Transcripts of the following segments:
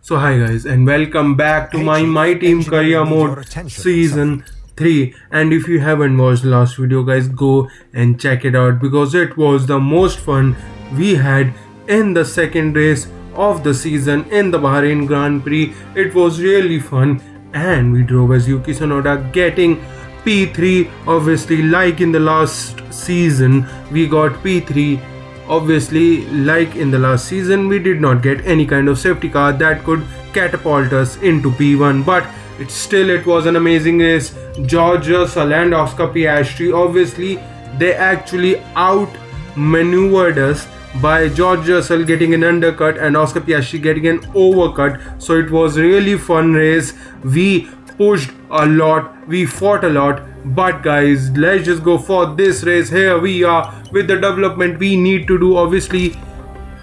So hi guys and welcome back to my team career mode season 3, and if you haven't watched the last video guys, go and check it out because it was the most fun we had in the second race of the season in the Bahrain Grand Prix. It was really fun and we drove as Yuki Tsunoda getting P3. Obviously, like in the last season we got P3. Obviously, like in the last season, we did not get any kind of safety car that could catapult us into P1, but it was an amazing race. George Russell and Oscar Piastri, obviously, they actually outmaneuvered us by George Russell getting an undercut and Oscar Piastri getting an overcut. So it was really fun race. We pushed a lot, we fought a lot, but guys, let's just go for this race. Here we are with the development we need to do. Obviously,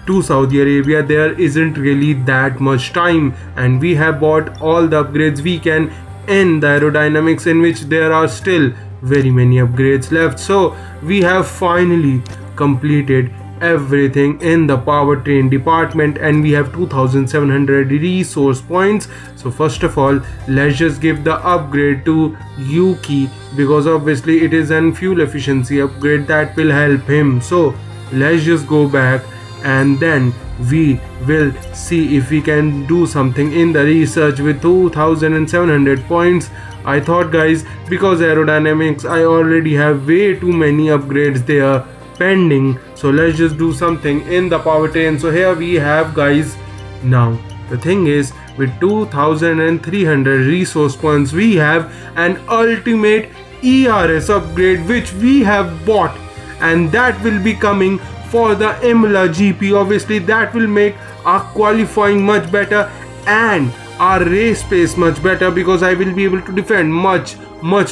to Saudi Arabia there isn't really that much time, and we have bought all the upgrades we can in the aerodynamics, in which there are still very many upgrades left. So we have finally completed everything in the powertrain department and we have 2700 resource points. So first of all, let's just give the upgrade to Yuki because obviously it is an fuel efficiency upgrade that will help him. So let's just go back and then we will see if we can do something in the research with 2700 points. I thought guys, because aerodynamics I already have way too many upgrades there pending, so let's just do something in the powertrain. So here we have guys, now the thing is, with 2300 resource points we have an ultimate ERS upgrade which we have bought, and that will be coming for the Imola GP. Obviously that will make our qualifying much better and our race pace much better because I will be able to defend much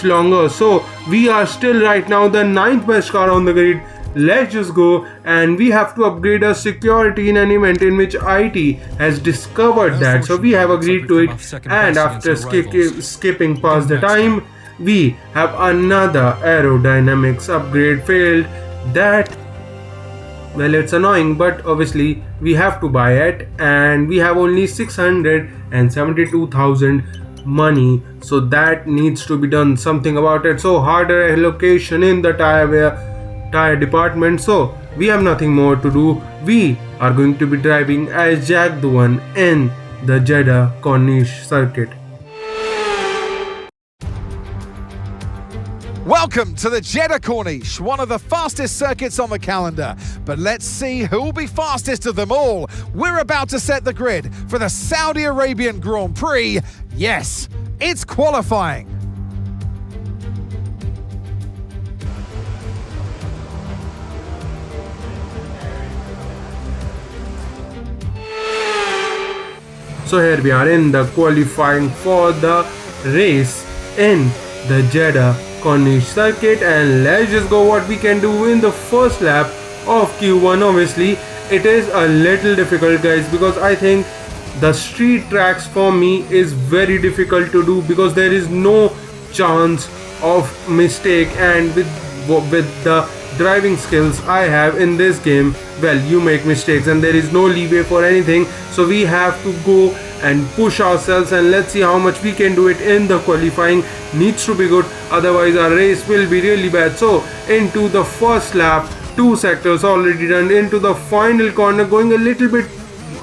longer. So we are still right now the 9th best car on the grid. Let's just go, and we have to upgrade our security in an event in which IT has discovered that. So we have agreed to it, and after skipping past the time, we have another aerodynamics upgrade failed. That, well, it's annoying, but obviously we have to buy it, and we have only 672,000 money, so that needs to be done something about it. So harder allocation in the tire department. So we have nothing more to do. We are going to be driving as Jack the One in the Jeddah Corniche circuit. Welcome to the Jeddah Corniche, one of the fastest circuits on the calendar. But let's see who will be fastest of them all. We're about to set the grid for the Saudi Arabian Grand Prix. Yes, it's qualifying. So here we are in the qualifying for the race in the Jeddah Corniche circuit, and let's just go what we can do in the first lap of Q1. Obviously it is a little difficult guys because I think the street tracks for me is very difficult to do because there is no chance of mistake, and with the driving skills I have in this game, well, you make mistakes and there is no leeway for anything. So we have to go and push ourselves, and let's see how much we can do it in the qualifying. Needs to be good, otherwise our race will be really bad. So into the first lap, 2 sectors already done. Into the final corner, going a little bit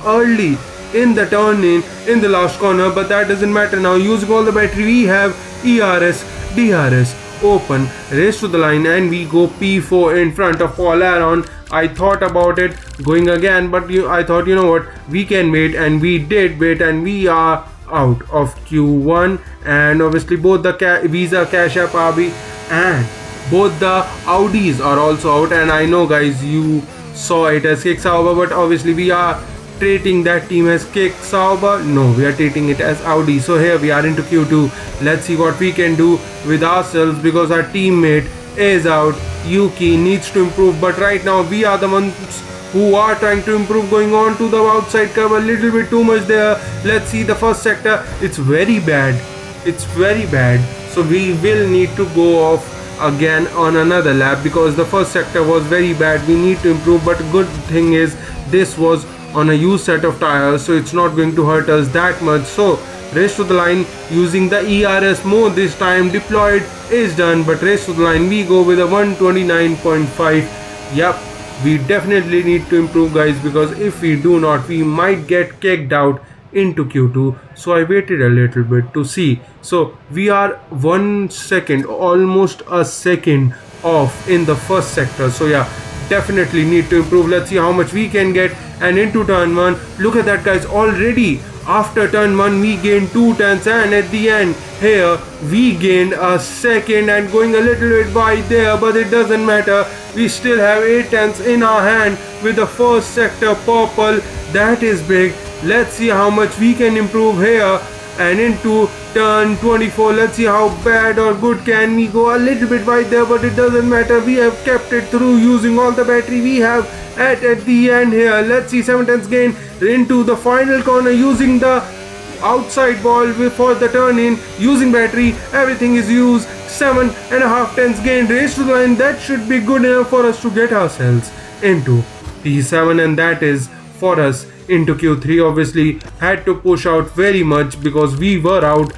early in the turn in the last corner, but that doesn't matter now. Using all the battery, we have ERS, DRS open, race to the line, and we go P4 in front of Paul Aron. I thought about it going again, but I thought, you know what, we can wait, and we did wait, and we are out of Q1. And obviously both the Visa Cash App RB and both the Audis are also out, and I know guys you saw it as Kick Sauber, but obviously we are treating that team as Kick Sauber. No, we are treating it as Audi. So here we are into Q2. Let's see what we can do with ourselves because our teammate is out. Yuki needs to improve, but right now we are the ones who are trying to improve, going on to the outside curve a little bit too much there. Let's see the first sector. It's very bad. So we will need to go off again on another lap because the first sector was very bad. We need to improve, but good thing is this was on a used set of tires, so it's not going to hurt us that much. So race to the line using the ERS mode this time. Deployed is done, but race to the line we go with a 129.5. Yep, we definitely need to improve, guys, because if we do not, we might get kicked out into Q2. So I waited a little bit to see. So we are 1 second, almost a second off in the first sector. So yeah, definitely need to improve. Let's see how much we can get. And into turn 1, look at that, guys, already after turn 1 we gained 2 tenths, and at the end here we gained a second and going a little bit wide there, but it doesn't matter. We still have 8 tenths in our hand with the first sector purple. That is big. Let's see how much we can improve here. And into turn 24, let's see how bad or good can we go. A little bit wide there, but it doesn't matter. We have kept it through using all the battery we have at the end here. Let's see, 7 tenths gain into the final corner using the outside wall for the turn in using battery. Everything is used. 7.5 tenths gain. Race to the line. That should be good enough for us to get ourselves into P7, and that is for us into Q3. Obviously had to push out very much because we were out,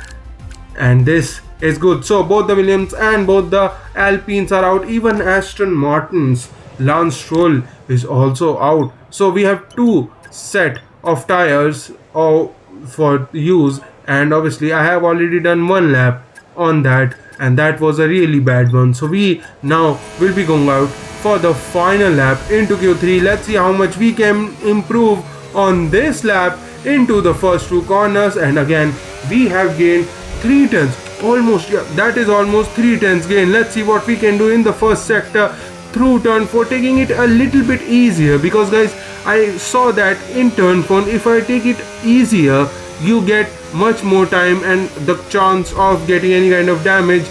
and this is good. So both the Williams and both the Alpines are out. Even Aston Martin's Lance Stroll is also out. So we have 2 set of tires for use, and obviously I have already done 1 lap on that, and that was a really bad one. So we now will be going out for the final lap into Q3. Let's see how much we can improve on this lap into the first 2 corners, and again we have gained 3 tenths, almost. Yeah, that is almost 3 tenths gain. Let's see what we can do in the first sector through turn 4, taking it a little bit easier, because guys, I saw that in turn 4 if I take it easier you get much more time, and the chance of getting any kind of damage,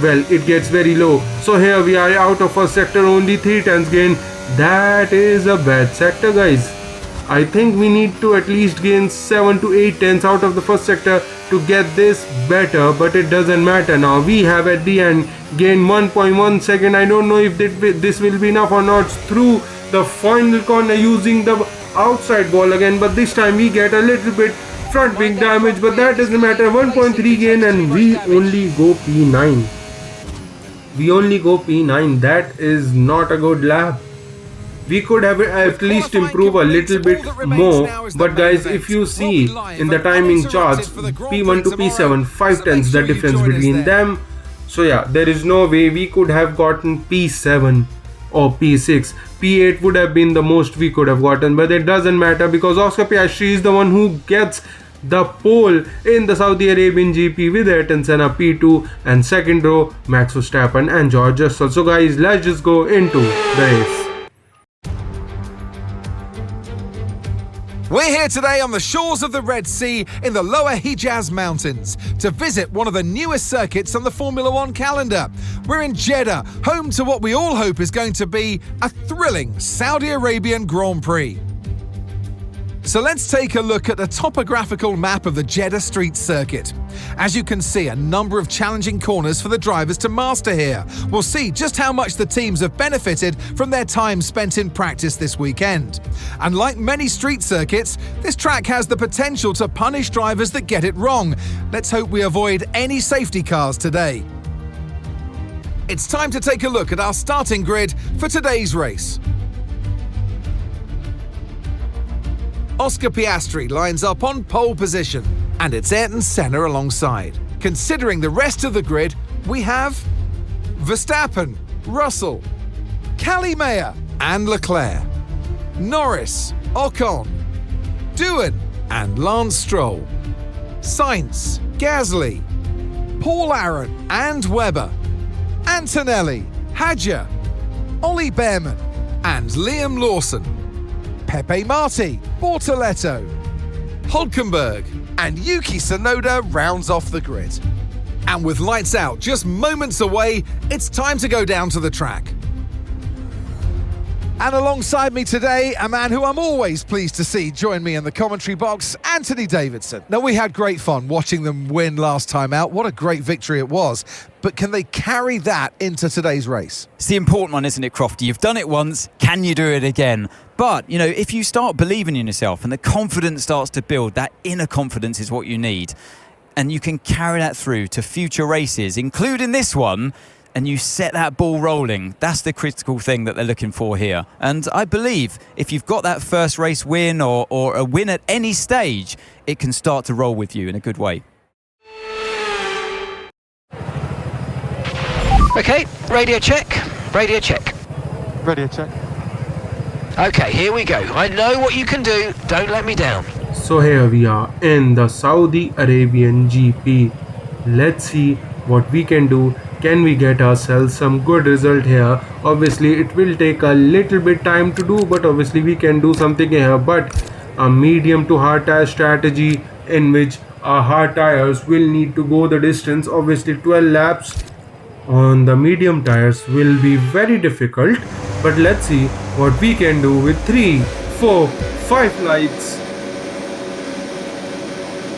well, it gets very low. So here we are out of first sector, only 3 tenths gain. That is a bad sector, guys. I think we need to at least gain 7 to 8 tenths out of the first sector to get this better, but it doesn't matter now. We have at the end gained 1.1 second. I don't know if this will be enough or not through the final corner using the outside wall again, but this time we get a little bit front wing damage, but that doesn't matter. 1.3 gain, and we only go P9. We only go P9. That is not a good lap. We could have at least improved a little bit more, but guys, if you see in the timing charts, P1 to P7, 5 tenths the difference between them. So yeah, there is no way we could have gotten P7 or P6. P8 would have been the most we could have gotten, but it doesn't matter because Oscar Piastri is the one who gets the pole in the Saudi Arabian GP with Ayrton Senna P2, and second row Max Verstappen and George Russell. So guys, let's just go into the race. We're here today on the shores of the Red Sea in the lower Hijaz Mountains to visit one of the newest circuits on the Formula One calendar. We're in Jeddah, home to what we all hope is going to be a thrilling Saudi Arabian Grand Prix. So let's take a look at the topographical map of the Jeddah Street Circuit. As you can see, a number of challenging corners for the drivers to master here. We'll see just how much the teams have benefited from their time spent in practice this weekend. And like many street circuits, this track has the potential to punish drivers that get it wrong. Let's hope we avoid any safety cars today. It's time to take a look at our starting grid for today's race. Oscar Piastri lines up on pole position, and it's Ayrton Senna alongside. Considering the rest of the grid, we have Verstappen, Russell, Mayer and Leclerc, Norris, Ocon, Doohan and Lance Stroll, Sainz, Gasly, Paul Aron and Webber, Antonelli, Hadjar, Ollie Behrman and Liam Lawson, Pepe Marti, Bortoletto, Hülkenberg and Yuki Tsunoda rounds off the grid. And with lights out just moments away, it's time to go down to the track. And alongside me today, a man who I'm always pleased to see join me in the commentary box, Anthony Davidson. Now, we had great fun watching them win last time out. What a great victory it was. But can they carry that into today's race? It's the important one, isn't it, Crofty? You've done it once. Can you do it again? But, you know, if you start believing in yourself and the confidence starts to build, that inner confidence is what you need. And you can carry that through to future races, including this one, and you set that ball rolling. That's the critical thing that they're looking for here. And I believe if you've got that first race win or a win at any stage, it can start to roll with you in a good way. Okay, radio check, radio check. Radio check. Okay, here we go. I know what you can do. Don't let me down. So here we are in the Saudi Arabian GP. Let's see what we can do. Can we get ourselves some good result here? Obviously it will take a little bit time to do, but obviously we can do something here. But a medium to hard tire strategy in which our hard tires will need to go the distance. Obviously 12 laps on the medium tires will be very difficult, but let's see what we can do with 3, 4, 5 lights.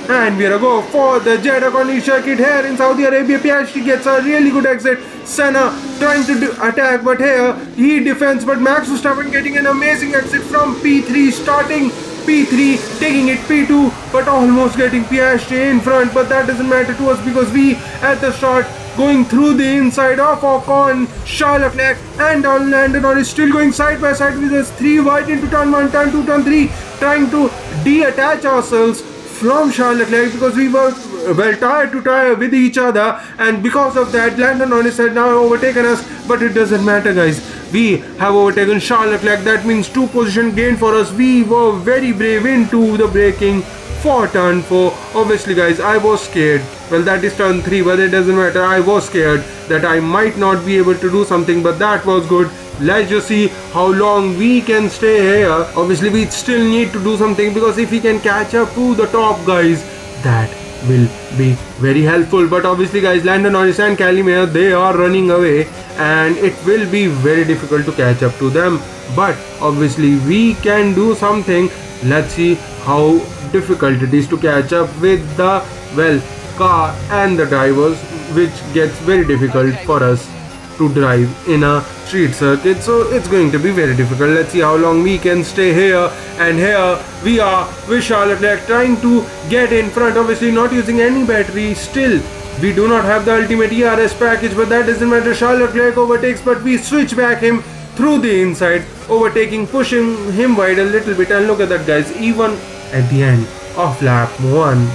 And we're gonna go for the Jeddah Corniche circuit here in Saudi Arabia. Piastri gets a really good exit. Senna trying to attack, but here he defends. But Max Verstappen getting an amazing exit from P3, starting P3, taking it P2, but almost getting Piastri in front. But that doesn't matter to us because we at the start going through the inside of Ocon, Charles Leclerc and Lando Norris still going side by side with us. 3 wide into turn 1, turn 2, turn 3, trying to detach ourselves from Charles Leclerc because we were well tire to tire with each other, and because of that Lando Norris had now overtaken us. But it doesn't matter, guys, we have overtaken Charles Leclerc. That means 2 position gain for us. We were very brave into the braking for turn 4. Obviously, guys, I was scared. Well, that is turn 3, but it doesn't matter. I was scared that I might not be able to do something, but that was good. Let's just see how long we can stay here. Obviously, we still need to do something because if we can catch up to the top guys, that will be very helpful. But obviously, guys, Lando Norris and Calimere, they are running away and it will be very difficult to catch up to them. But obviously, we can do something. Let's see how difficult it is to catch up with the, well, car and the drivers, which gets very difficult for us to drive in a street circuit. So it's going to be very difficult. Let's see how long we can stay here. And here we are with Charles Leclerc trying to get in front, obviously not using any battery. Still we do not have the ultimate ERS package, but that doesn't matter. Charles Leclerc overtakes, but we switch back him through the inside, overtaking, pushing him wide a little bit. And look at that, guys, even at the end of lap 1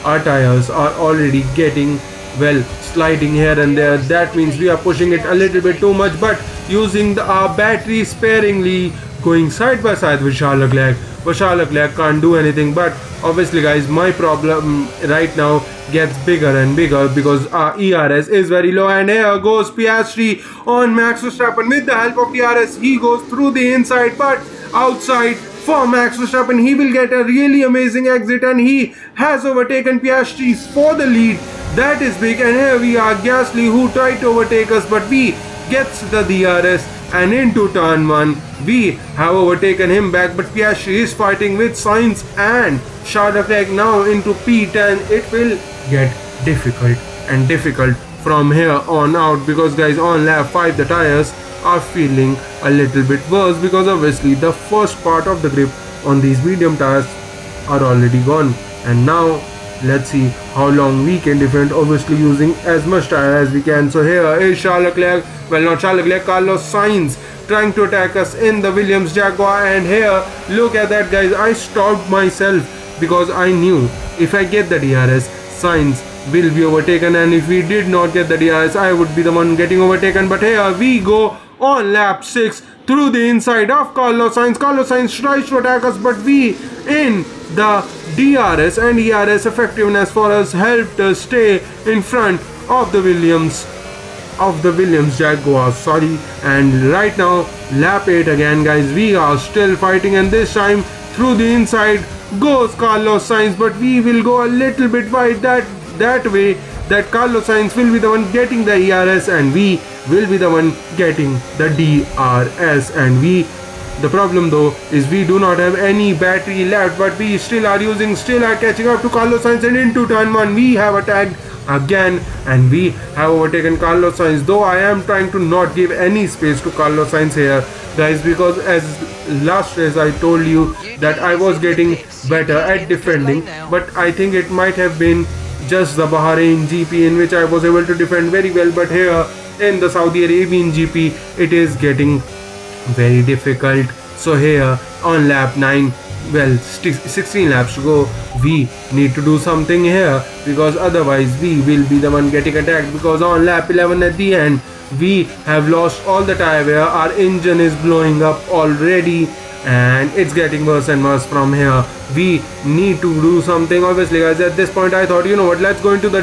our tires are already getting, well, sliding here and there. That means we are pushing it a little bit too much, but using our battery sparingly, going side by side with Charles Leclerc. But Charles Leclerc can't do anything. But obviously, guys, my problem right now gets bigger and bigger because our ERS is very low. And here goes Piastri on Max Verstappen with the help of ERS. He goes through the inside, but outside for Max Verstappen, he will get a really amazing exit, and he has overtaken Piastri for the lead. That is big. And here we are, Gasly, who tried to overtake us, but we gets the DRS, and into turn 1 we have overtaken him back. But Piastri is fighting with Sainz and Charles Leclerc now into P10. It will get difficult and difficult from here on out because, guys, on lap 5 the tires are feeling a little bit worse because obviously the first part of the grip on these medium tires are already gone. And now let's see how long we can defend, obviously using as much tire as we can. So here is Charles Leclerc, well, not Charles Leclerc, Carlos Sainz trying to attack us in the Williams Jaguar. And here, look at that, guys, I stopped myself because I knew if I get the DRS, Sainz will be overtaken, and if we did not get the DRS, I would be the one getting overtaken. But here we go on lap 6 through the inside of Carlos Sainz. Carlos Sainz tries to attack us, but we in the DRS and ERS effectiveness for us helped us stay in front of the Williams Jaguar, sorry. And right now lap 8 again, guys, we are still fighting, and this time through the inside goes Carlos Sainz, but we will go a little bit wide that way that Carlos Sainz will be the one getting the ERS and we will be the one getting the DRS. And the problem though is we do not have any battery left, but we still are catching up to Carlos Sainz, and into turn 1 we have attacked again and we have overtaken Carlos Sainz, though I am trying to not give any space to Carlos Sainz here. guys, because as last race I told you that I was getting better at defending, but I think it might have been just the Bahrain GP in which I was able to defend very well, but here in the Saudi Arabian GP it is getting very difficult. So here on lap 9, well, 16 laps to go, we need to do something here, because otherwise we will be the one getting attacked, because on lap 11 at the end we have lost all the tire wear, our engine is blowing up already and it's getting worse and worse from here. We need to do something. Obviously guys, at this point I thought, you know what, let's go into the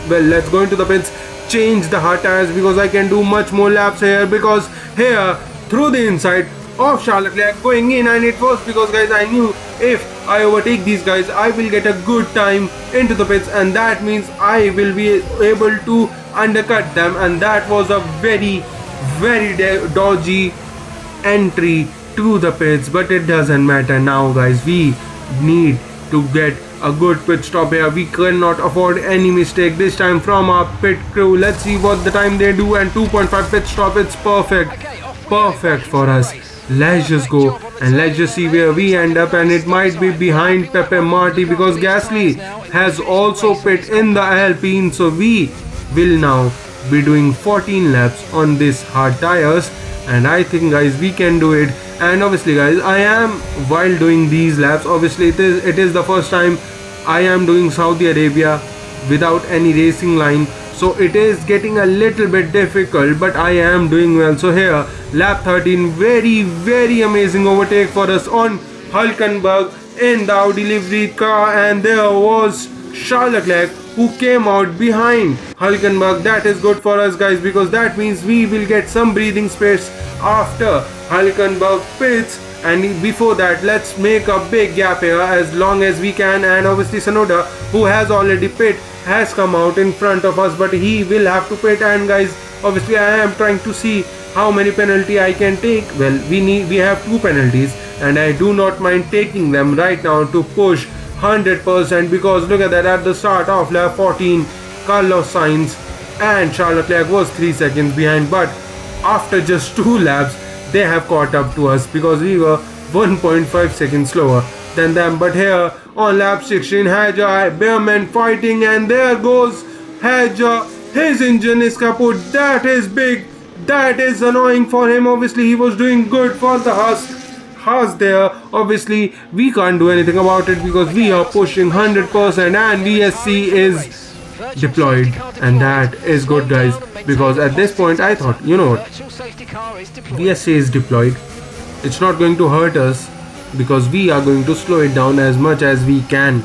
let's go into the pits, change the hard tires, because I can do much more laps here, because here through the inside of Charles Leclerc going in, and it was because guys I knew if I overtake these guys I will get a good time into the pits, and that means I will be able to undercut them, and that was a very dodgy entry to the pits, but it doesn't matter now guys. We need to get a good pit stop here. We cannot afford any mistake this time from our pit crew. Let's see what the time they do, and 2.5 pit stop, it's perfect for us. Let's just go and let's just see where we end up, and it might be behind Pepe Marty, because Gasly has also pit in the Alpine. So we will now be doing 14 laps on this hard tires, and I think guys we can do it. And obviously guys, I am, while doing these laps, obviously it is the first time I am doing Saudi Arabia without any racing line, so it is getting a little bit difficult, but I am doing well. So here lap 13, very amazing overtake for us on Hülkenberg in the Audi liveried car, and there was Charles Leclerc who came out behind Hülkenberg. That is good for us guys, because that means we will get some breathing space after Hülkenberg pits, and before that let's make a big gap here as long as we can. And obviously Sonoda, who has already pit, has come out in front of us, but he will have to pit. And guys, obviously I am trying to see how many penalty I can take. Well, we have 2 penalties, and I do not mind taking them right now to push 100%, because look at that, at the start of lap 14 Carlos Sainz and Charles Leclerc was 3 seconds behind, but after just 2 laps they have caught up to us, because we were 1.5 seconds slower than them. But here on lap 16, Haja, Behrman fighting, and there goes Haja, his engine is kaput. That is big, that is annoying for him. Obviously he was doing good for the Haas there. Obviously we can't do anything about it, because we are pushing 100%, and VSC is deployed, and that is good guys, because at this point I thought, you know what, VSC is deployed, it's not going to hurt us, because we are going to slow it down as much as we can,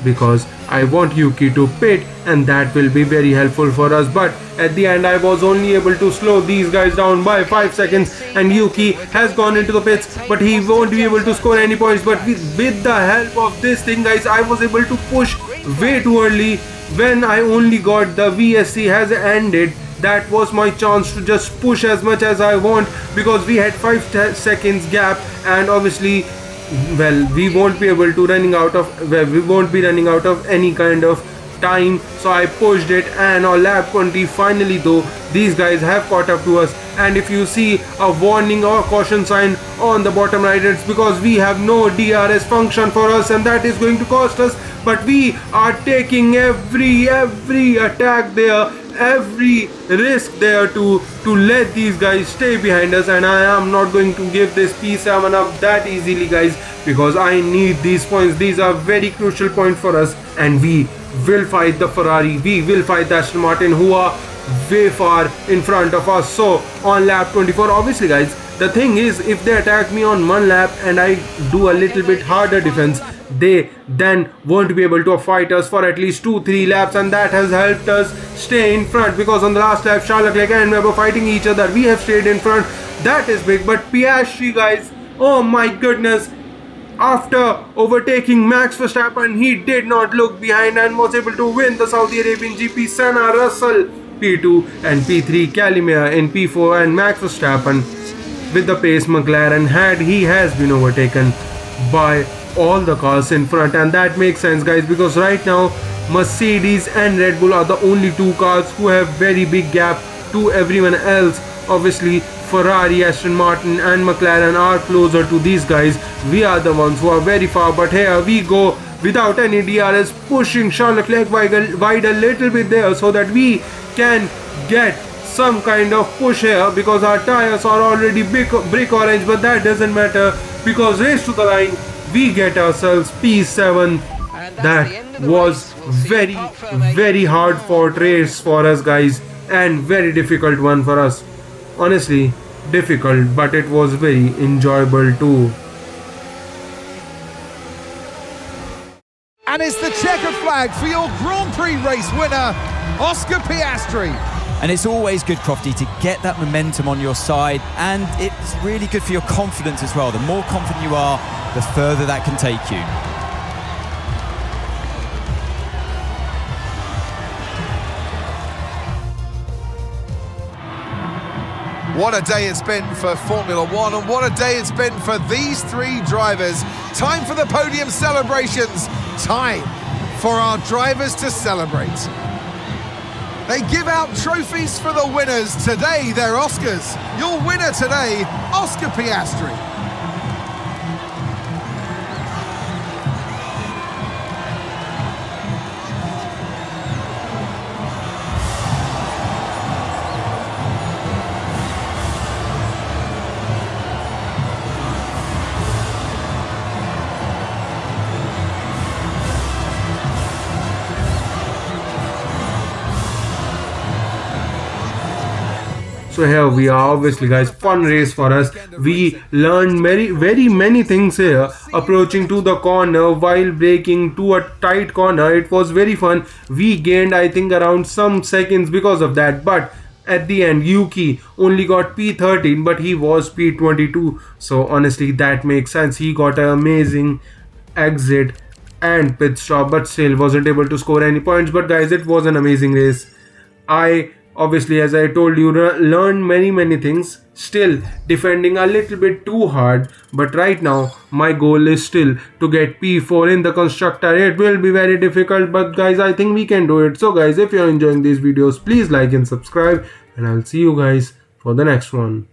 because I want Yuki to pit, and that will be very helpful for us. But at the end I was only able to slow these guys down by 5 seconds, and Yuki has gone into the pits, but he won't be able to score any points. But with the help of this thing guys, I was able to push way too early. When I only got the VSC has ended, that was my chance to just push as much as I want, because we had 5 seconds gap, and obviously, well, we won't be running out of any kind of time. So I pushed it, and on lap 20 finally though these guys have caught up to us. And if you see a warning or caution sign on the bottom right, it's because we have no DRS function for us, and that is going to cost us. But we are taking every attack there, every risk there to let these guys stay behind us, and I am not going to give this P7 up that easily guys, because I need these points. These are very crucial points for us, and we will fight the Ferrari, we will fight the Aston Martin, who are way far in front of us. So on lap 24, obviously guys, the thing is, if they attack me on 1 lap and I do a little bit harder defense, they then won't be able to fight us for at least 2-3 laps, and that has helped us stay in front, because on the last lap Charles Leclerc and we were fighting each other, we have stayed in front. That is big. But Piastri guys, oh my goodness, after overtaking Max Verstappen, he did not look behind and was able to win the Saudi Arabian GP. Senna, Russell P2 and P3, Calimere in P4, and Max Verstappen with the pace McLaren has been overtaken by all the cars in front. And that makes sense guys, because right now Mercedes and Red Bull are the only 2 cars who have very big gap to everyone else. Obviously Ferrari, Aston Martin and McLaren are closer to these guys. We are the ones who are very far, but here we go without any DRS, pushing Charles Leclerc wide a little bit there so that we can get some kind of push here, because our tires are already brick orange, but that doesn't matter because race to the line, we get ourselves P7. That was very hard fought race for us guys, and very difficult one for us. Honestly difficult, but it was very enjoyable too. And it's the checkered flag for your Grand Prix race winner, Oscar Piastri. And it's always good, Crofty, to get that momentum on your side, and it's really good for your confidence as well. The more confident you are, the further that can take you. What a day it's been for Formula One, and what a day it's been for these three drivers. Time for the podium celebrations. Time for our drivers to celebrate. They give out trophies for the winners. Today, they're Oscars. Your winner today, Oscar Piastri. So here we are, obviously guys, fun race for us. We learned very many things here, approaching to the corner while braking to a tight corner. It was very fun. We gained I think around some seconds because of that, but at the end Yuki only got P13 but he was P22, so honestly that makes sense. He got an amazing exit and pit stop, but still wasn't able to score any points. But guys, it was an amazing race. I obviously, as I told you, learned many things, still defending a little bit too hard, but right now my goal is still to get P4 in the constructor. It will be very difficult, but guys, I think we can do it. So guys, if you're enjoying these videos, please like and subscribe, and I'll see you guys for the next one.